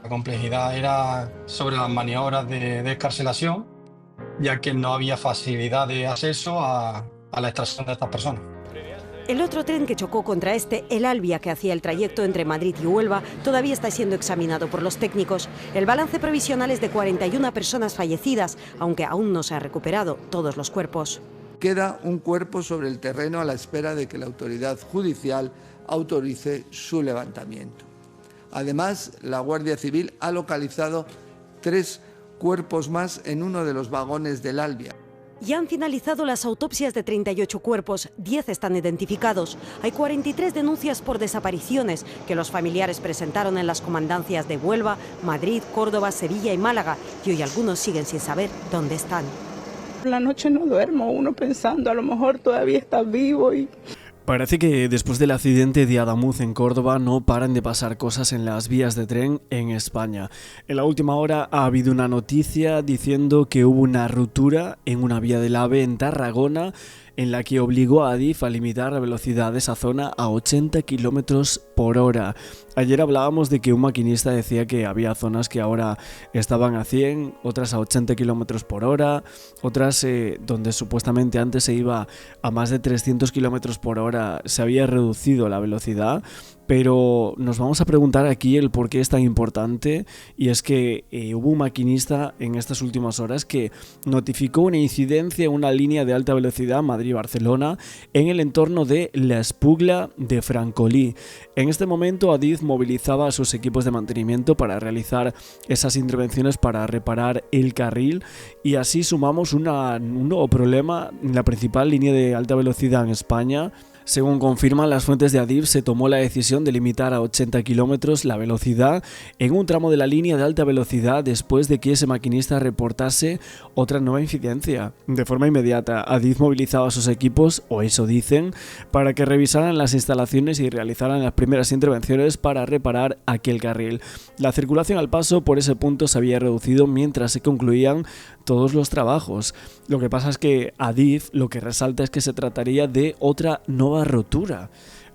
La complejidad era sobre las maniobras de excarcelación, ya que no había facilidad de acceso a la extracción de estas personas. El otro tren que chocó contra el Albia, que hacía el trayecto entre Madrid y Huelva, todavía está siendo examinado por los técnicos. El balance provisional es de 41 personas fallecidas, aunque aún no se han recuperado todos los cuerpos. Queda un cuerpo sobre el terreno a la espera de que la autoridad judicial autorice su levantamiento. Además, la Guardia Civil ha localizado 3 cuerpos más en uno de los vagones del Albia. Ya han finalizado las autopsias de 38 cuerpos, 10 están identificados. Hay 43 denuncias por desapariciones que los familiares presentaron en las comandancias de Huelva, Madrid, Córdoba, Sevilla y Málaga, y hoy algunos siguen sin saber dónde están. Por la noche no duermo, uno pensando, a lo mejor todavía está vivo y... Parece que después del accidente de Adamuz en Córdoba no paran de pasar cosas en las vías de tren en España. En la última hora ha habido una noticia diciendo que hubo una ruptura en una vía del AVE en Tarragona en la que obligó a Adif a limitar la velocidad de esa zona a 80 km por hora. Ayer hablábamos de que un maquinista decía que había zonas que ahora estaban a 100, otras a 80 km por hora, otras donde supuestamente antes se iba a más de 300 km por hora, se había reducido la velocidad. Pero nos vamos a preguntar aquí el por qué es tan importante, y es que hubo un maquinista en estas últimas horas que notificó una incidencia en una línea de alta velocidad Madrid-Barcelona en el entorno de La Espugla de Francolí. En este momento Adif movilizaba a sus equipos de mantenimiento para realizar esas intervenciones para reparar el carril, y así sumamos un nuevo problema en la principal línea de alta velocidad en España. Según confirman las fuentes de Adif, se tomó la decisión de limitar a 80 kilómetros la velocidad en un tramo de la línea de alta velocidad después de que ese maquinista reportase otra nueva incidencia. De forma inmediata, Adif movilizaba a sus equipos, o eso dicen, para que revisaran las instalaciones y realizaran las primeras intervenciones para reparar aquel carril. La circulación al paso por ese punto se había reducido mientras se concluían todos los trabajos. Lo que pasa es que Adif lo que resalta es que se trataría de otra nueva rotura,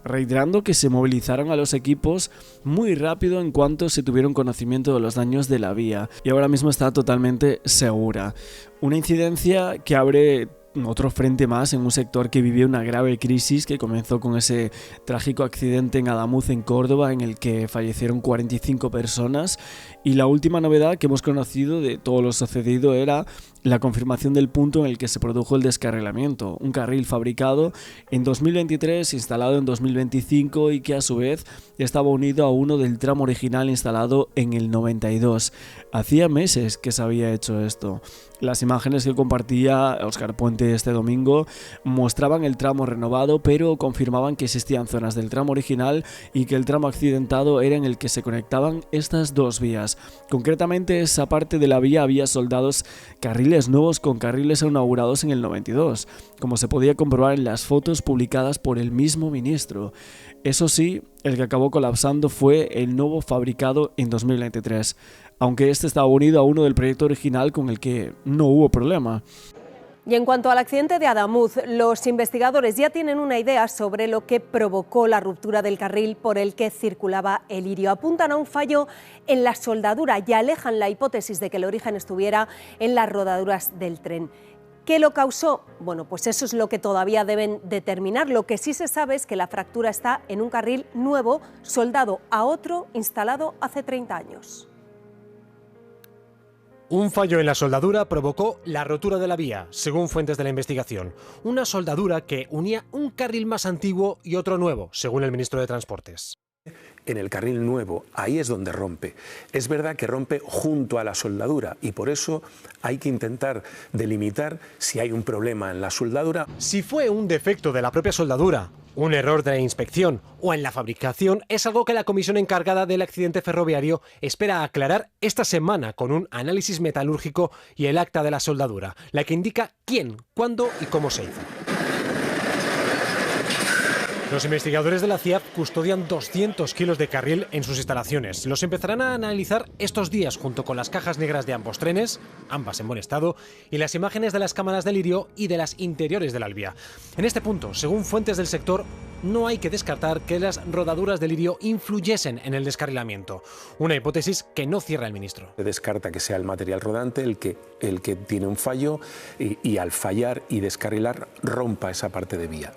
reiterando que se movilizaron a los equipos muy rápido en cuanto se tuvieron conocimiento de los daños de la vía, y ahora mismo está totalmente segura. Una incidencia que abre otro frente más en un sector que vivió una grave crisis que comenzó con ese trágico accidente en Adamuz en Córdoba en el que fallecieron 45 personas, y la última novedad que hemos conocido de todo lo sucedido era la confirmación del punto en el que se produjo el descarrilamiento, un carril fabricado en 2023, instalado en 2025 y que a su vez estaba unido a uno del tramo original instalado en el 92. Hacía meses que se había hecho esto. Las imágenes que compartía Óscar Puente este domingo mostraban el tramo renovado, pero confirmaban que existían zonas del tramo original y que el tramo accidentado era en el que se conectaban estas dos vías. Concretamente, esa parte de la vía había soldados carriles nuevos con carriles inaugurados en el 92, como se podía comprobar en las fotos publicadas por el mismo ministro. Eso sí, el que acabó colapsando fue el nuevo fabricado en 2023, aunque este estaba unido a uno del proyecto original con el que no hubo problema. Y en cuanto al accidente de Adamuz, los investigadores ya tienen una idea sobre lo que provocó la ruptura del carril por el que circulaba el Lirio. Apuntan a un fallo en la soldadura y alejan la hipótesis de que el origen estuviera en las rodaduras del tren. ¿Qué lo causó? Bueno, pues eso es lo que todavía deben determinar. Lo que sí se sabe es que la fractura está en un carril nuevo, soldado a otro instalado hace 30 años. Un fallo en la soldadura provocó la rotura de la vía, según fuentes de la investigación. Una soldadura que unía un carril más antiguo y otro nuevo, según el ministro de Transportes. En el carril nuevo, ahí es donde rompe. Es verdad que rompe junto a la soldadura y por eso hay que intentar delimitar si hay un problema en la soldadura. Si fue un defecto de la propia soldadura, un error de la inspección o en la fabricación, es algo que la comisión encargada del accidente ferroviario espera aclarar esta semana con un análisis metalúrgico y el acta de la soldadura, la que indica quién, cuándo y cómo se hizo. Los investigadores de la CIAP custodian 200 kilos de carril en sus instalaciones. Los empezarán a analizar estos días junto con las cajas negras de ambos trenes, ambas en buen estado, y las imágenes de las cámaras de Lirio y de las interiores del Alvia. En este punto, según fuentes del sector, no hay que descartar que las rodaduras de Lirio influyesen en el descarrilamiento. Una hipótesis que no cierra el ministro. Se descarta que sea el material rodante el que tiene un fallo y al fallar y descarrilar rompa esa parte de vía.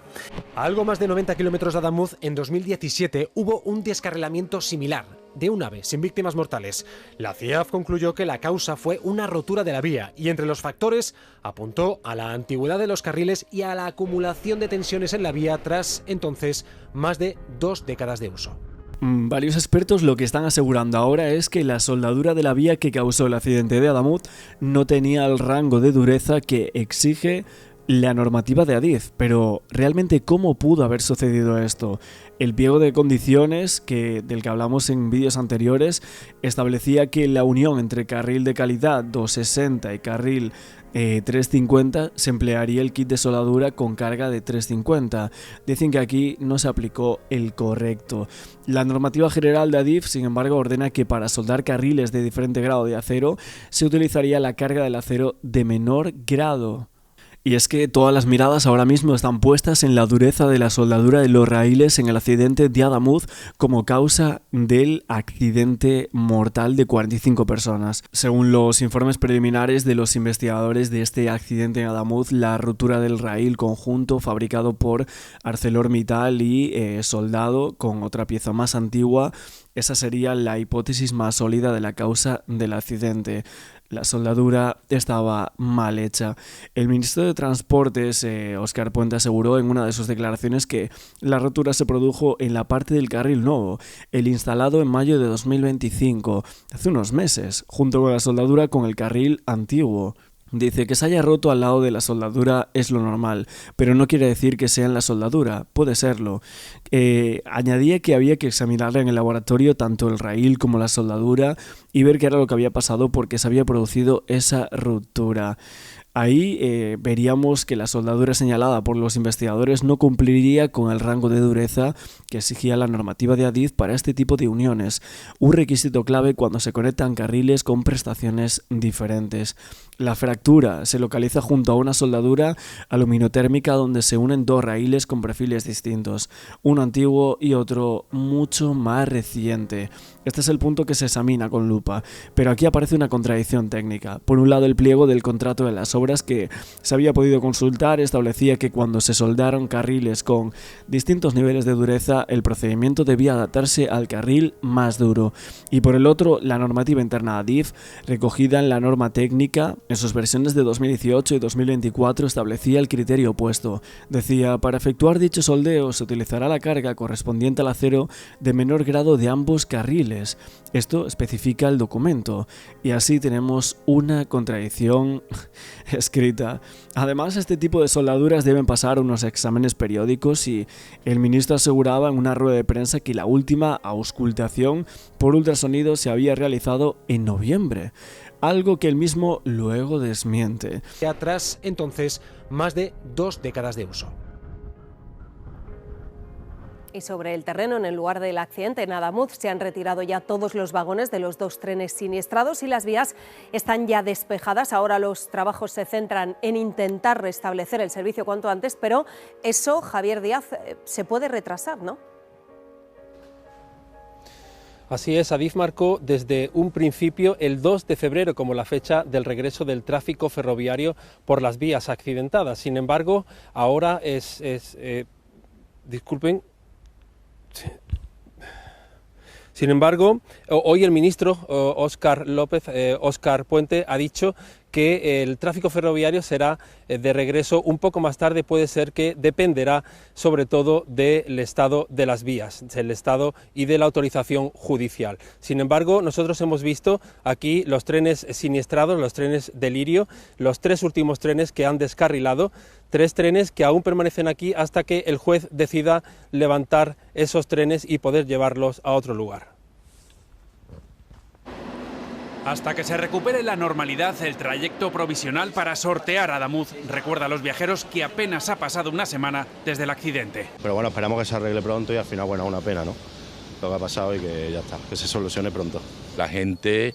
A algo más de 90 kilómetros de Adamuz, en 2017 hubo un descarrilamiento similar de un ave sin víctimas mortales. La CIAF concluyó que la causa fue una rotura de la vía y entre los factores apuntó a la antigüedad de los carriles y a la acumulación de tensiones en la vía tras entonces más de 2 décadas de uso. Varios expertos lo que están asegurando ahora es que la soldadura de la vía que causó el accidente de Adamuz no tenía el rango de dureza que exige la normativa de Adif, pero realmente ¿cómo pudo haber sucedido esto? El pliego de condiciones del que hablamos en vídeos anteriores establecía que la unión entre carril de calidad 260 y carril 350 se emplearía el kit de soldadura con carga de 350. Dicen que aquí no se aplicó el correcto. La normativa general de Adif, sin embargo, ordena que para soldar carriles de diferente grado de acero se utilizaría la carga del acero de menor grado. Y es que todas las miradas ahora mismo están puestas en la dureza de la soldadura de los raíles en el accidente de Adamuz como causa del accidente mortal de 45 personas. Según los informes preliminares de los investigadores de este accidente en Adamuz, la rotura del raíl conjunto fabricado por ArcelorMittal y soldado con otra pieza más antigua, esa sería la hipótesis más sólida de la causa del accidente. La soldadura estaba mal hecha. El ministro de Transportes, Óscar Puente, aseguró en una de sus declaraciones que la rotura se produjo en la parte del carril nuevo, el instalado en mayo de 2025, hace unos meses, junto con la soldadura con el carril antiguo. Dice que se haya roto al lado de la soldadura es lo normal, pero no quiere decir que sea en la soldadura, puede serlo. Añadía que había que examinarla en el laboratorio tanto el raíl como la soldadura y ver qué era lo que había pasado porque se había producido esa ruptura. Ahí veríamos que la soldadura señalada por los investigadores no cumpliría con el rango de dureza que exigía la normativa de Adif para este tipo de uniones, un requisito clave cuando se conectan carriles con prestaciones diferentes. La fractura se localiza junto a una soldadura aluminotérmica donde se unen dos raíles con perfiles distintos, uno antiguo y otro mucho más reciente. Este es el punto que se examina con lupa, pero aquí aparece una contradicción técnica. Por un lado, el pliego del contrato de las obras que se había podido consultar establecía que cuando se soldaron carriles con distintos niveles de dureza, el procedimiento debía adaptarse al carril más duro. Y por el otro, la normativa interna Adif, recogida en la norma técnica, en sus versiones de 2018 y 2024 establecía el criterio opuesto. Decía, para efectuar dicho soldeo se utilizará la carga correspondiente al acero de menor grado de ambos carriles. Esto especifica el documento. Y así tenemos una contradicción escrita. Además, este tipo de soldaduras deben pasar unos exámenes periódicos y el ministro aseguraba en una rueda de prensa que la última auscultación por ultrasonido se había realizado en noviembre. Algo que él mismo luego desmiente. Atrás, entonces, más de 2 décadas de uso. Y sobre el terreno, en el lugar del accidente en Adamuz, se han retirado ya todos los vagones de los 2 trenes siniestrados y las vías están ya despejadas. Ahora los trabajos se centran en intentar restablecer el servicio cuanto antes, pero eso, Javier Díaz, se puede retrasar, ¿no? Así es, Adif marcó desde un principio el 2 de febrero como la fecha del regreso del tráfico ferroviario por las vías accidentadas. Sin embargo, ahora Sin embargo, hoy el ministro Óscar Puente ha dicho que el tráfico ferroviario será de regreso un poco más tarde, puede ser que dependerá sobre todo del estado de las vías, del estado y de la autorización judicial. Sin embargo, nosotros hemos visto aquí los trenes siniestrados, los trenes de Lirio, los 3 últimos trenes que han descarrilado, 3 trenes que aún permanecen aquí hasta que el juez decida levantar esos trenes y poder llevarlos a otro lugar. Hasta que se recupere la normalidad, el trayecto provisional para sortear Adamuz recuerda a los viajeros que apenas ha pasado una semana desde el accidente. Pero bueno, esperamos que se arregle pronto y al final, bueno, una pena, ¿no? Lo que ha pasado y que ya está, que se solucione pronto. La gente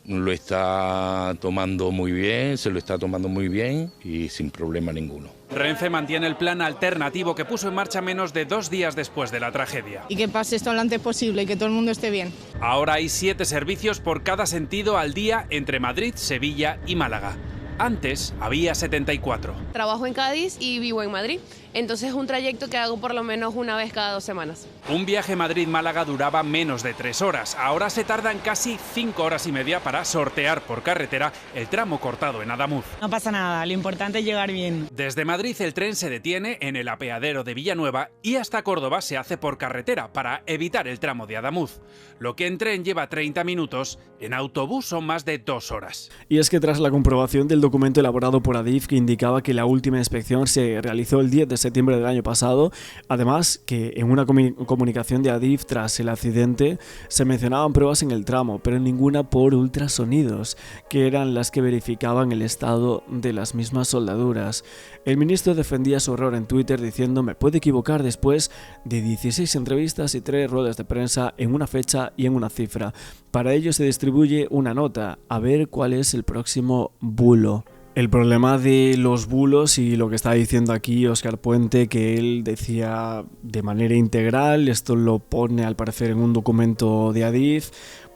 lo está tomando muy bien, se lo está tomando muy bien y sin problema ninguno. Renfe mantiene el plan alternativo que puso en marcha menos de 2 días después de la tragedia. Y que pase esto lo antes posible y que todo el mundo esté bien. Ahora hay 7 servicios por cada sentido al día entre Madrid, Sevilla y Málaga. Antes había 74. Trabajo en Cádiz y vivo en Madrid, entonces es un trayecto que hago por lo menos una vez cada 2 semanas. Un viaje Madrid-Málaga duraba menos de 3 horas, ahora se tardan casi 5 horas y media para sortear por carretera el tramo cortado en Adamuz. No pasa nada, lo importante es llegar bien. Desde Madrid el tren se detiene en el apeadero de Villanueva y hasta Córdoba se hace por carretera para evitar el tramo de Adamuz. Lo que en tren lleva 30 minutos, en autobús son más de 2 horas. Y es que tras la comprobación del documento elaborado por Adif que indicaba que la última inspección se realizó el 10 de septiembre del año pasado, además que en una comunicación de Adif tras el accidente se mencionaban pruebas en el tramo, pero ninguna por ultrasonidos, que eran las que verificaban el estado de las mismas soldaduras. El ministro defendía su error en Twitter diciendo: me puede equivocar después de 16 entrevistas y 3 ruedas de prensa en una fecha y en una cifra. Para ello se distribuye una nota, a ver cuál es el próximo bulo. El problema de los bulos y lo que está diciendo aquí Óscar Puente, que él decía de manera integral, esto lo pone al parecer en un documento de Adif,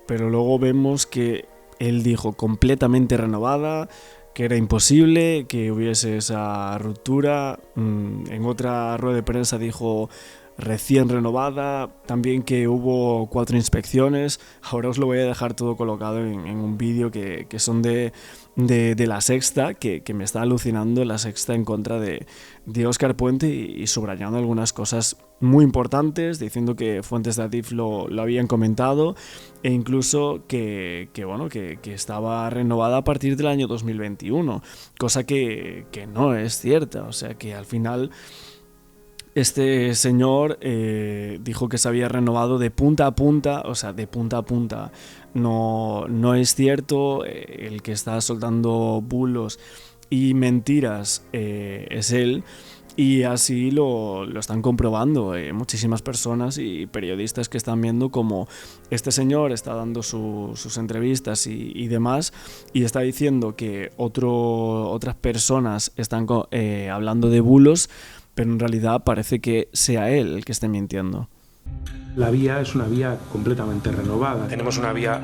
pero luego vemos que él dijo completamente renovada, que era imposible que hubiese esa ruptura. En otra rueda de prensa dijo recién renovada, también que hubo 4 inspecciones. Ahora os lo voy a dejar todo colocado en un vídeo que son de La Sexta, que me está alucinando La Sexta en contra de Óscar Puente y subrayando algunas cosas muy importantes, diciendo que fuentes de Adif lo habían comentado e incluso que estaba renovada a partir del año 2021, cosa que no es cierta. O sea que al final este señor dijo que se había renovado de punta a punta, o sea, de punta a punta. No es cierto, el que está soltando bulos y mentiras es él, y así lo están comprobando muchísimas personas y periodistas que están viendo como este señor está dando sus entrevistas y demás, y está diciendo que otras personas están hablando de bulos, pero en realidad parece que sea él el que esté mintiendo. La vía es una vía completamente renovada. Tenemos una vía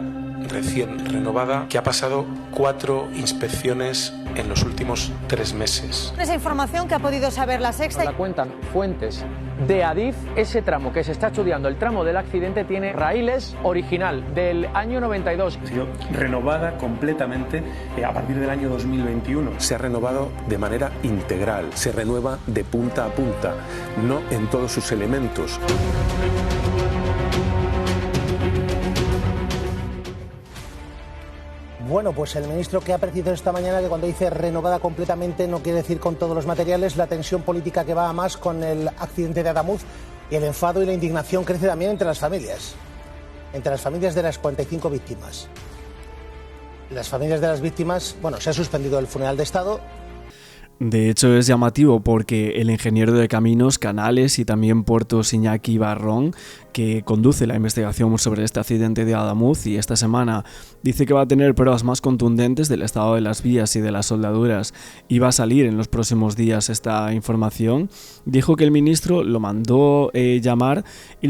recién renovada que ha pasado 4 inspecciones en los últimos 3 meses. Esa información que ha podido saber La Sexta. Nos la cuentan fuentes de Adif. Ese tramo que se está estudiando, el tramo del accidente, tiene raíles original del año 92. Ha sido renovada completamente a partir del año 2021. Se ha renovado de manera integral, se renueva de punta a punta, no en todos sus elementos. Bueno, pues el ministro que ha precisado esta mañana que cuando dice renovada completamente no quiere decir con todos los materiales. La tensión política que va a más con el accidente de Adamuz y el enfado y la indignación crece también entre las familias de las 45 víctimas. Las familias de las víctimas, bueno, se ha suspendido el funeral de Estado. De hecho es llamativo porque el ingeniero de Caminos, Canales y también Puertos Iñaki Barrón, que conduce la investigación sobre este accidente de Adamuz y esta semana dice que va a tener pruebas más contundentes del estado de las vías y de las soldaduras y va a salir en los próximos días esta información, dijo que el ministro lo mandó llamar y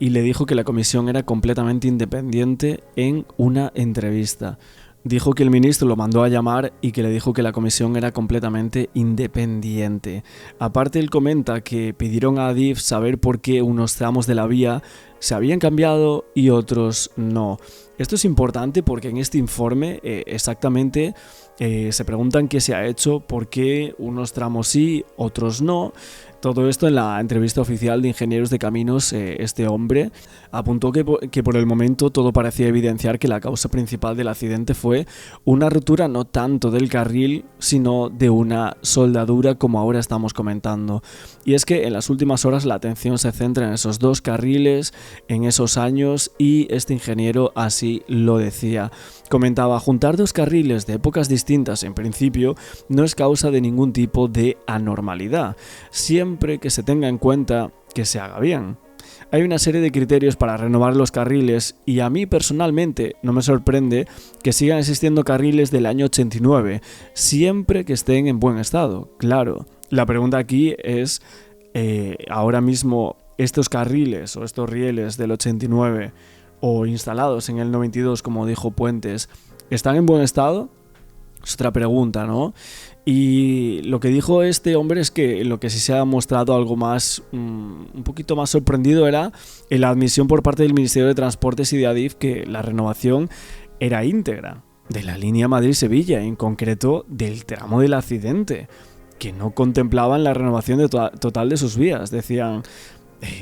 le dijo que la comisión era completamente independiente en una entrevista. Dijo que el ministro lo mandó a llamar y que le dijo que la comisión era completamente independiente. Aparte, él comenta que pidieron a Adif saber por qué unos tramos de la vía se habían cambiado y otros no. Esto es importante porque en este informe exactamente se preguntan qué se ha hecho, por qué unos tramos sí, otros no. Todo esto en la entrevista oficial de Ingenieros de Caminos, este hombre apuntó que por el momento todo parecía evidenciar que la causa principal del accidente fue una rotura no tanto del carril, sino de una soldadura, como ahora estamos comentando. Y es que en las últimas horas la atención se centra en esos 2 carriles en esos años y este ingeniero así lo decía. Comentaba, juntar dos carriles de épocas distintas en principio no es causa de ningún tipo de anormalidad, siempre que se tenga en cuenta que se haga bien. Hay una serie de criterios para renovar los carriles y a mí personalmente no me sorprende que sigan existiendo carriles del año 89, siempre que estén en buen estado. Claro, la pregunta aquí es, ahora mismo estos carriles o estos rieles del 89 o instalados en el 92, como dijo Puentes, ¿están en buen estado? Es otra pregunta, ¿no? Y lo que dijo este hombre es que lo que sí se ha mostrado algo más, un poquito más sorprendido era la admisión por parte del Ministerio de Transportes y de Adif que la renovación era íntegra de la línea Madrid-Sevilla, en concreto del tramo del accidente, que no contemplaban la renovación total de sus vías. Decían,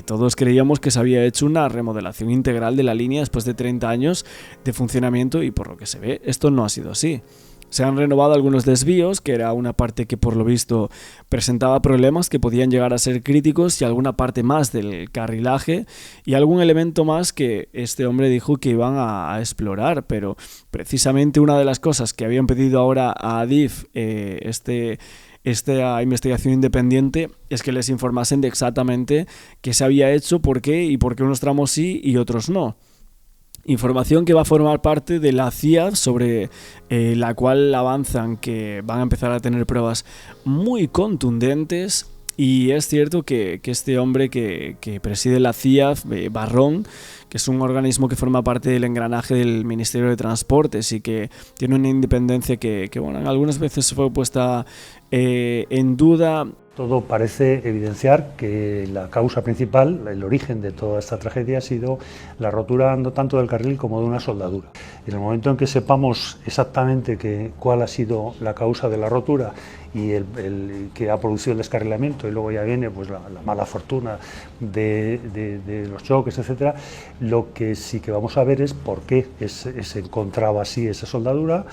todos creíamos que se había hecho una remodelación integral de la línea después de 30 años de funcionamiento y por lo que se ve, esto no ha sido así. Se han renovado algunos desvíos, que era una parte que por lo visto presentaba problemas que podían llegar a ser críticos, y alguna parte más del carrilaje y algún elemento más que este hombre dijo que iban a explorar, pero precisamente una de las cosas que habían pedido ahora a Adif, esta investigación independiente, es que les informasen de exactamente qué se había hecho, por qué y por qué unos tramos sí y otros no. Información que va a formar parte de la CIA, sobre la cual avanzan que van a empezar a tener pruebas muy contundentes. Y es cierto que este hombre que preside la CIA, Barrón, que es un organismo que forma parte del engranaje del Ministerio de Transportes y que tiene una independencia que bueno, algunas veces fue puesta en duda. Todo parece evidenciar que la causa principal, el origen de toda esta tragedia, ha sido la rotura no tanto del carril como de una soldadura. En el momento en que sepamos exactamente cuál ha sido la causa de la rotura y el que ha producido el descarrilamiento, y luego ya viene pues la mala fortuna de los choques, etcétera, lo que sí que vamos a ver es por qué se encontraba así esa soldadura,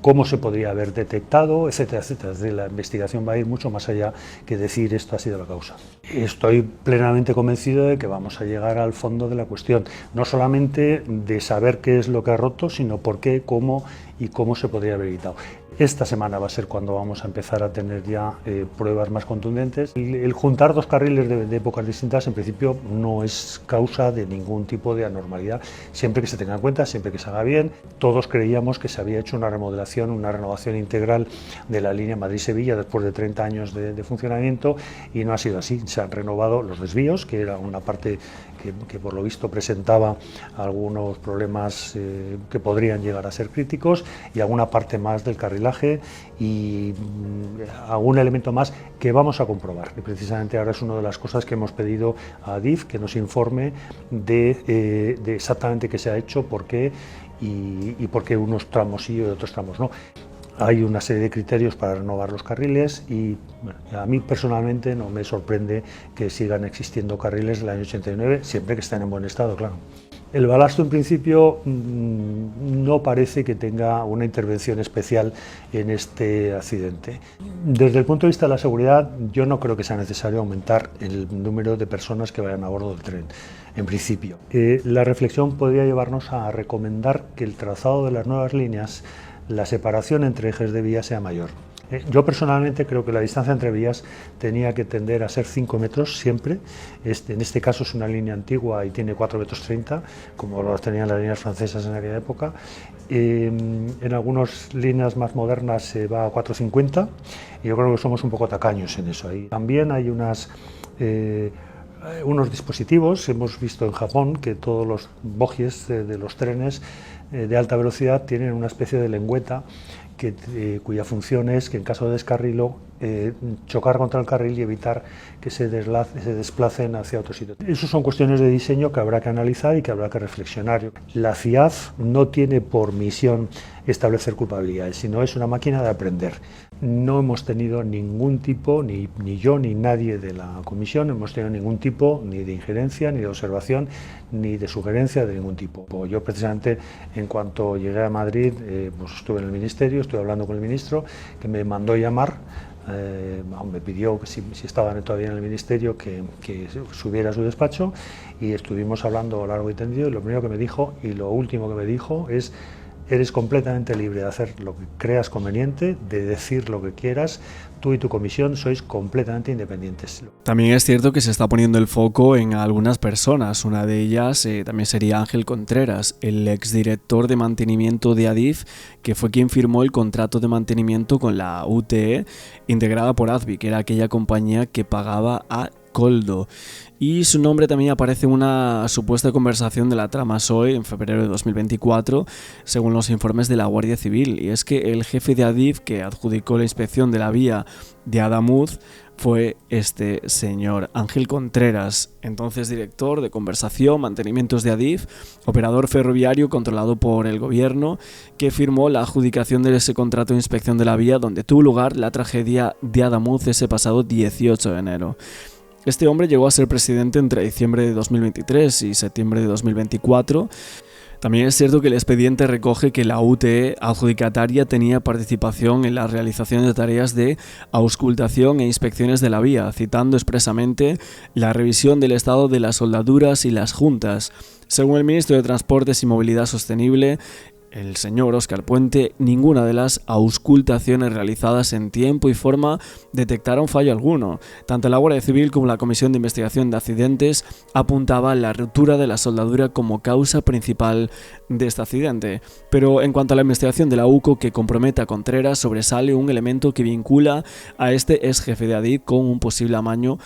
cómo se podría haber detectado, etcétera, etcétera. Es decir, la investigación va a ir mucho más allá que decir esto ha sido la causa. Estoy plenamente convencido de que vamos a llegar al fondo de la cuestión, no solamente de saber qué es lo que ha roto, sino por qué, cómo y cómo se podría haber evitado. Esta semana va a ser cuando vamos a empezar a tener ya pruebas más contundentes. El juntar dos carriles de épocas distintas en principio no es causa de ningún tipo de anormalidad, siempre que se tenga en cuenta, siempre que se haga bien. Todos creíamos que se había hecho una remodelación, una renovación integral de la línea Madrid-Sevilla después de 30 años de funcionamiento, y no ha sido así. Se han renovado los desvíos, que era una parte que por lo visto presentaba algunos problemas que podrían llegar a ser críticos, y alguna parte más del carrilaje y algún elemento más que vamos a comprobar. Y precisamente ahora es una de las cosas que hemos pedido a Adif, que nos informe de exactamente qué se ha hecho, por qué y por qué unos tramos sí y otros tramos no. Hay una serie de criterios para renovar los carriles y bueno, a mí personalmente no me sorprende que sigan existiendo carriles del año 89, siempre que estén en buen estado, claro. El balasto en principio no parece que tenga una intervención especial en este accidente. Desde el punto de vista de la seguridad, yo no creo que sea necesario aumentar el número de personas que vayan a bordo del tren, en principio. La reflexión podría llevarnos a recomendar que el trazado de las nuevas líneas, la separación entre ejes de vía sea mayor. Yo personalmente creo que la distancia entre vías tenía que tender a ser 5 metros siempre. En este caso es una línea antigua y tiene 4,30 metros, como lo tenían las líneas francesas en aquella época. En algunas líneas más modernas se va a 4,50 y yo creo que somos un poco tacaños en eso. También hay unos dispositivos, hemos visto en Japón que todos los bogies de los trenes de alta velocidad tienen una especie de lengüeta cuya función es que en caso de descarrilo chocar contra el carril y evitar que se desplacen hacia otro sitio. Esas son cuestiones de diseño que habrá que analizar y que habrá que reflexionar. La CIAF no tiene por misión establecer culpabilidades, sino es una máquina de aprender. No hemos tenido ningún tipo, ni yo ni nadie de la comisión, hemos tenido ningún tipo ni de injerencia, ni de observación, ni de sugerencia de ningún tipo. Yo precisamente en cuanto llegué a Madrid, pues estuve en el ministerio, estuve hablando con el ministro, que me mandó llamar me pidió que si estaban todavía en el ministerio que subiera a su despacho, y estuvimos hablando largo y tendido, y lo primero que me dijo y lo último que me dijo es: eres completamente libre de hacer lo que creas conveniente, de decir lo que quieras, tú y tu comisión sois completamente independientes. También es cierto que se está poniendo el foco en algunas personas. Una de ellas también sería Ángel Contreras, el exdirector de mantenimiento de Adif, que fue quien firmó el contrato de mantenimiento con la UTE, integrada por Advi, que era aquella compañía que pagaba a Koldo. Y su nombre también aparece en una supuesta conversación de la trama SOE en febrero de 2024, según los informes de la Guardia Civil. Y es que el jefe de Adif, que adjudicó la inspección de la vía de Adamuz, fue este señor, Ángel Contreras, entonces director de conversación, mantenimientos de Adif, operador ferroviario controlado por el gobierno, que firmó la adjudicación de ese contrato de inspección de la vía donde tuvo lugar la tragedia de Adamuz ese pasado 18 de enero. Este hombre llegó a ser presidente entre diciembre de 2023 y septiembre de 2024. También es cierto que el expediente recoge que la UTE adjudicataria tenía participación en la realización de tareas de auscultación e inspecciones de la vía, citando expresamente la revisión del estado de las soldaduras y las juntas. Según el ministro de Transportes y Movilidad Sostenible, el señor Óscar Puente, ninguna de las auscultaciones realizadas en tiempo y forma detectaron fallo alguno. Tanto la Guardia Civil como la Comisión de Investigación de Accidentes apuntaban la ruptura de la soldadura como causa principal de este accidente. Pero en cuanto a la investigación de la UCO que compromete a Contreras, sobresale un elemento que vincula a este ex jefe de Adif con un posible amaño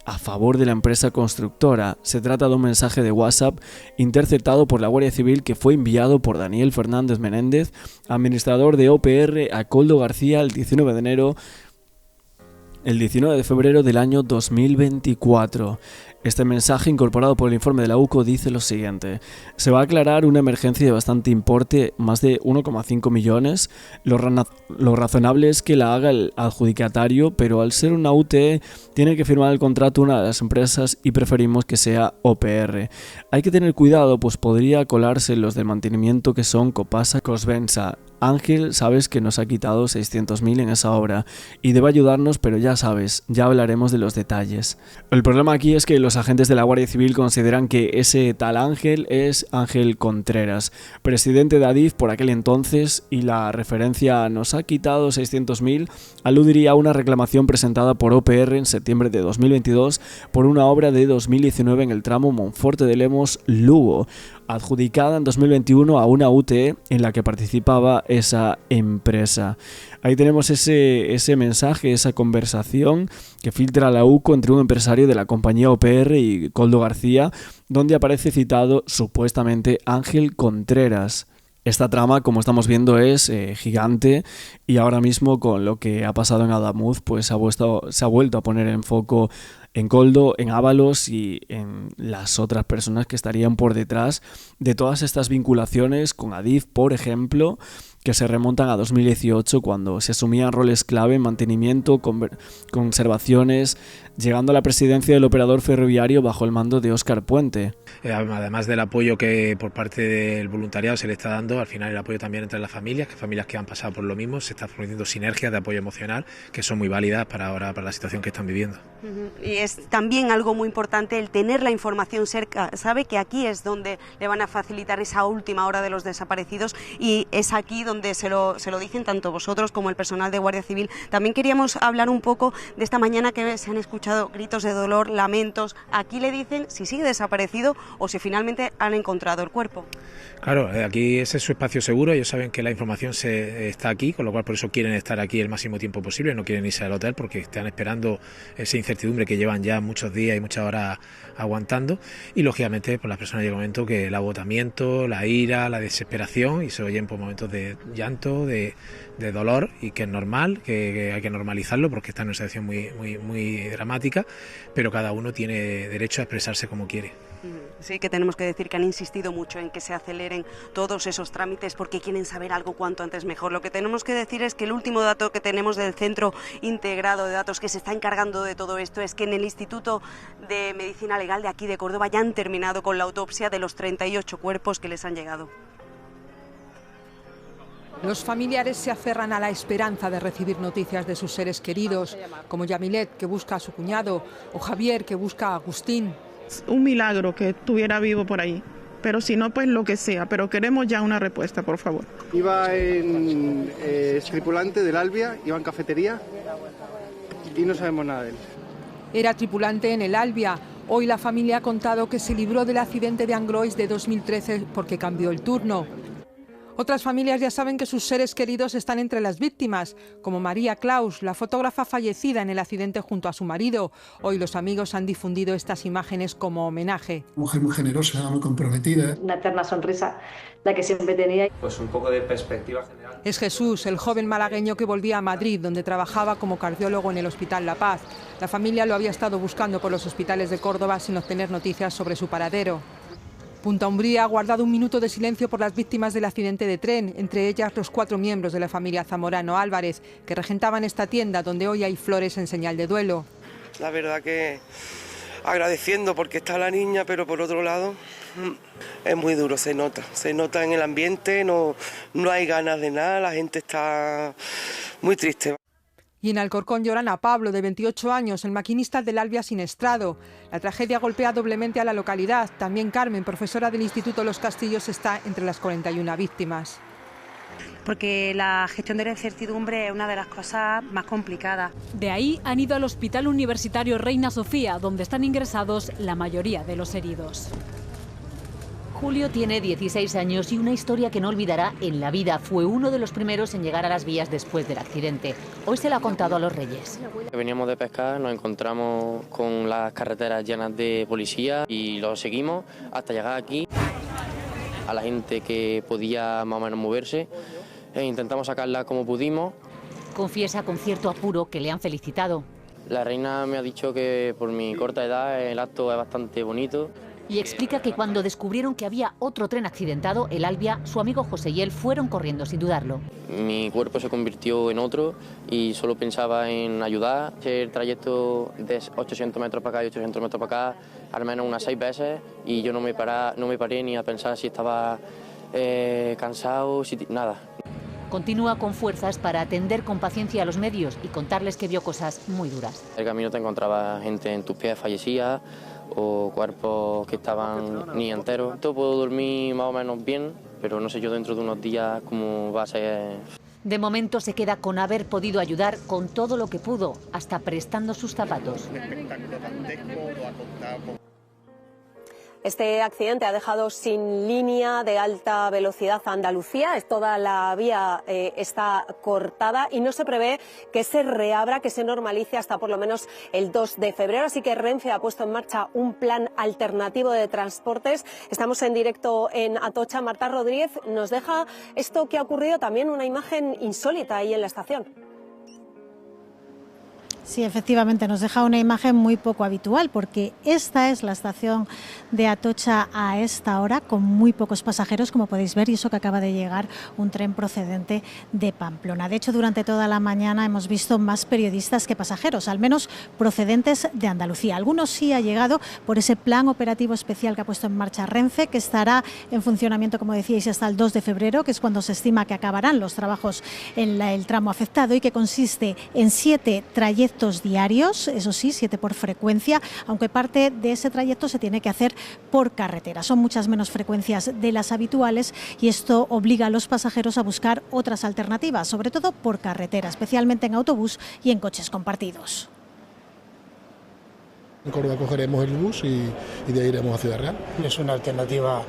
a favor de la empresa constructora. Se trata de un mensaje de WhatsApp interceptado por la Guardia Civil que fue enviado por Daniel Fernández Menéndez, administrador de OPR, a Koldo García el 19 de febrero del año 2024. Este mensaje, incorporado por el informe de la UCO, dice lo siguiente: se va a aclarar una emergencia de bastante importe, más de 1,5 millones. Lo razonable es que la haga el adjudicatario, pero al ser una UTE tiene que firmar el contrato una de las empresas y preferimos que sea OPR. Hay que tener cuidado, pues podría colarse los del mantenimiento que son Copasa Cosvensa. Ángel, sabes que nos ha quitado 600.000 en esa obra y debe ayudarnos, pero ya sabes, ya hablaremos de los detalles. El problema aquí es que los agentes de la Guardia Civil consideran que ese tal Ángel es Ángel Contreras, presidente de Adif por aquel entonces, y la referencia nos ha quitado 600.000 aludiría a una reclamación presentada por OPR en septiembre de 2022 por una obra de 2019 en el tramo Monforte de Lemos-Lugo, adjudicada en 2021 a una UTE en la que participaba esa empresa. Ahí tenemos ese mensaje, esa conversación que filtra la UCO entre un empresario de la compañía OPR y Koldo García, donde aparece citado supuestamente Ángel Contreras. Esta trama, como estamos viendo, es gigante, y ahora mismo con lo que ha pasado en Adamuz, pues se ha vuelto a poner en foco en Koldo, en Ábalos y en las otras personas que estarían por detrás de todas estas vinculaciones con Adif, por ejemplo, que se remontan a 2018, cuando se asumían roles clave en mantenimiento, conservaciones, llegando a la presidencia del operador ferroviario bajo el mando de Óscar Puente. Además del apoyo que por parte del voluntariado se le está dando, al final el apoyo también entre las familias que han pasado por lo mismo, se están produciendo sinergias de apoyo emocional que son muy válidas para ahora, para la situación que están viviendo. Y es también algo muy importante el tener la información cerca. Sabe que aquí es donde le van a facilitar esa última hora de los desaparecidos, y es aquí donde se lo dicen tanto vosotros como el personal de Guardia Civil. También queríamos hablar un poco de esta mañana que se han escuchado gritos de dolor, lamentos. Aquí le dicen si sigue desaparecido o si finalmente han encontrado el cuerpo. Claro, aquí ese es su espacio seguro, ellos saben que la información está aquí, con lo cual por eso quieren estar aquí el máximo tiempo posible, no quieren irse al hotel porque están esperando esa incertidumbre que llevan ya muchos días y muchas horas aguantando, y lógicamente pues las personas llega un momento que el agotamiento, la ira, la desesperación, y se oyen por momentos de llanto, de dolor, y que es normal, que hay que normalizarlo porque está en una situación muy dramática, pero cada uno tiene derecho a expresarse como quiere. Sí, que tenemos que decir que han insistido mucho en que se aceleren todos esos trámites porque quieren saber algo cuanto antes mejor. Lo que tenemos que decir es que el último dato que tenemos del Centro Integrado de Datos que se está encargando de todo esto es que en el Instituto de Medicina Legal de aquí de Córdoba ya han terminado con la autopsia de los 38 cuerpos que les han llegado. Los familiares se aferran a la esperanza de recibir noticias de sus seres queridos, como Yamilet, que busca a su cuñado, o Javier, que busca a Agustín. Es un milagro que estuviera vivo por ahí, pero si no, pues lo que sea, pero queremos ya una respuesta, por favor. Iba en tripulante del Albia, iba en cafetería y no sabemos nada de él. Era tripulante en el Albia. Hoy la familia ha contado que se libró del accidente de Angrois de 2013 porque cambió el turno. Otras familias ya saben que sus seres queridos están entre las víctimas, como María Claus, la fotógrafa fallecida en el accidente junto a su marido. Hoy los amigos han difundido estas imágenes como homenaje. Mujer muy generosa, muy comprometida. Una eterna sonrisa, la que siempre tenía. Pues un poco de perspectiva general. Es Jesús, el joven malagueño que volvía a Madrid, donde trabajaba como cardiólogo en el Hospital La Paz. La familia lo había estado buscando por los hospitales de Córdoba sin obtener noticias sobre su paradero. Punta Umbría ha guardado un minuto de silencio por las víctimas del accidente de tren, entre ellas los 4 miembros de la familia Zamorano Álvarez, que regentaban esta tienda donde hoy hay flores en señal de duelo. La verdad que agradeciendo porque está la niña, pero por otro lado es muy duro, se nota en el ambiente, no hay ganas de nada, la gente está muy triste. Y en Alcorcón lloran a Pablo, de 28 años, el maquinista del Albia Sinestrado. La tragedia golpea doblemente a la localidad. También Carmen, profesora del Instituto Los Castillos, está entre las 41 víctimas. Porque la gestión de la incertidumbre es una de las cosas más complicadas. De ahí han ido al Hospital Universitario Reina Sofía, donde están ingresados la mayoría de los heridos. Julio tiene 16 años y una historia que no olvidará en la vida. Fue uno de los primeros en llegar a las vías después del accidente. Hoy se lo ha contado a los Reyes. Veníamos de pescar, nos encontramos con las carreteras llenas de policía y lo seguimos hasta llegar aquí. A la gente que podía más o menos moverse e intentamos sacarla como pudimos. Confiesa con cierto apuro que le han felicitado. La reina me ha dicho que por mi corta edad el acto es bastante bonito. Y explica que cuando descubrieron que había otro tren accidentado, el Albia, su amigo José y él fueron corriendo sin dudarlo. Mi cuerpo se convirtió en otro y solo pensaba en ayudar. El trayecto de 800 metros para acá y 800 metros para acá, al menos unas 6 veces, y yo no me paré ni a pensar si estaba cansado, nada. Continúa con fuerzas para atender con paciencia a los medios y contarles que vio cosas muy duras. En el camino te encontraba gente en tus pies fallecida o cuerpos que estaban ni enteros. Yo puedo dormir más o menos bien, pero no sé yo dentro de unos días cómo va a ser. De momento se queda con haber podido ayudar con todo lo que pudo, hasta prestando sus zapatos. Este accidente ha dejado sin línea de alta velocidad a Andalucía. Toda la vía está cortada y no se prevé que se reabra, que se normalice hasta por lo menos el 2 de febrero. Así que Renfe ha puesto en marcha un plan alternativo de transportes. Estamos en directo en Atocha. Marta Rodríguez nos deja esto que ha ocurrido, también una imagen insólita ahí en la estación. Sí, efectivamente, nos deja una imagen muy poco habitual porque esta es la estación de Atocha a esta hora con muy pocos pasajeros, como podéis ver, y eso que acaba de llegar un tren procedente de Pamplona. De hecho, durante toda la mañana hemos visto más periodistas que pasajeros, al menos procedentes de Andalucía. Algunos sí ha llegado por ese plan operativo especial que ha puesto en marcha Renfe, que estará en funcionamiento, como decíais, hasta el 2 de febrero, que es cuando se estima que acabarán los trabajos en el tramo afectado y que consiste en 7 trayectos diarios, eso sí, 7 por frecuencia, aunque parte de ese trayecto se tiene que hacer por carretera. Son muchas menos frecuencias de las habituales y esto obliga a los pasajeros a buscar otras alternativas, sobre todo por carretera, especialmente en autobús y en coches compartidos. En Córdoba cogeremos el bus y de ahí iremos a Ciudad Real. Es una alternativa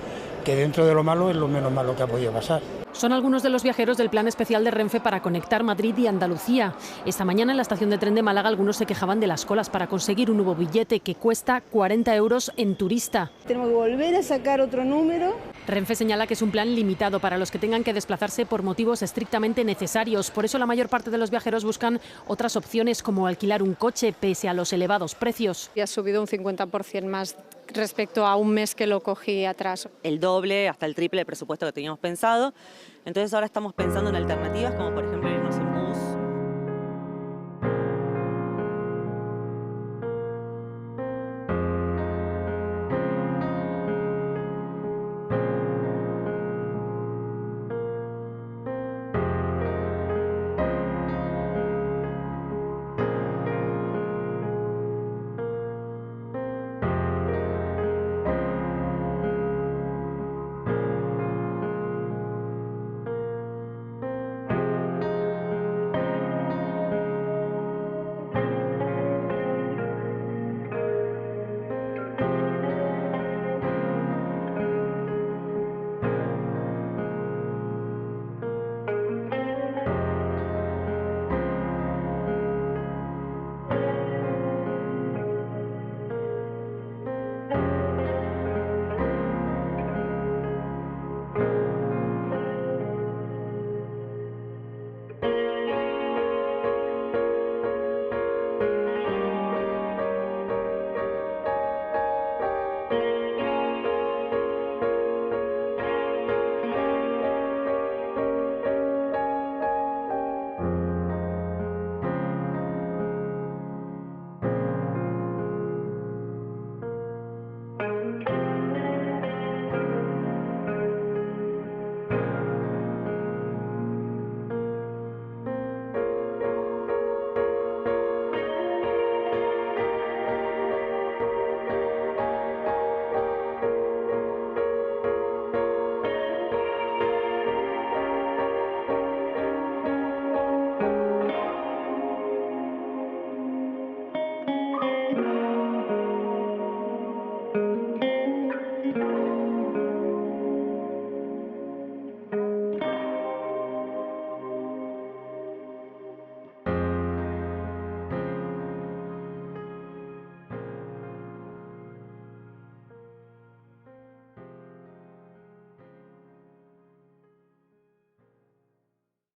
que dentro de lo malo es lo menos malo que ha podido pasar. Son algunos de los viajeros del plan especial de Renfe para conectar Madrid y Andalucía. Esta mañana en la estación de tren de Málaga algunos se quejaban de las colas para conseguir un nuevo billete que cuesta 40 euros en turista. Tenemos que volver a sacar otro número. Renfe señala que es un plan limitado para los que tengan que desplazarse por motivos estrictamente necesarios. Por eso la mayor parte de los viajeros buscan otras opciones como alquilar un coche pese a los elevados precios. Y ha subido un 50% más respecto a un mes que lo cogí atrás. El doble, hasta el triple del presupuesto que teníamos pensado. Entonces ahora estamos pensando en alternativas como por ejemplo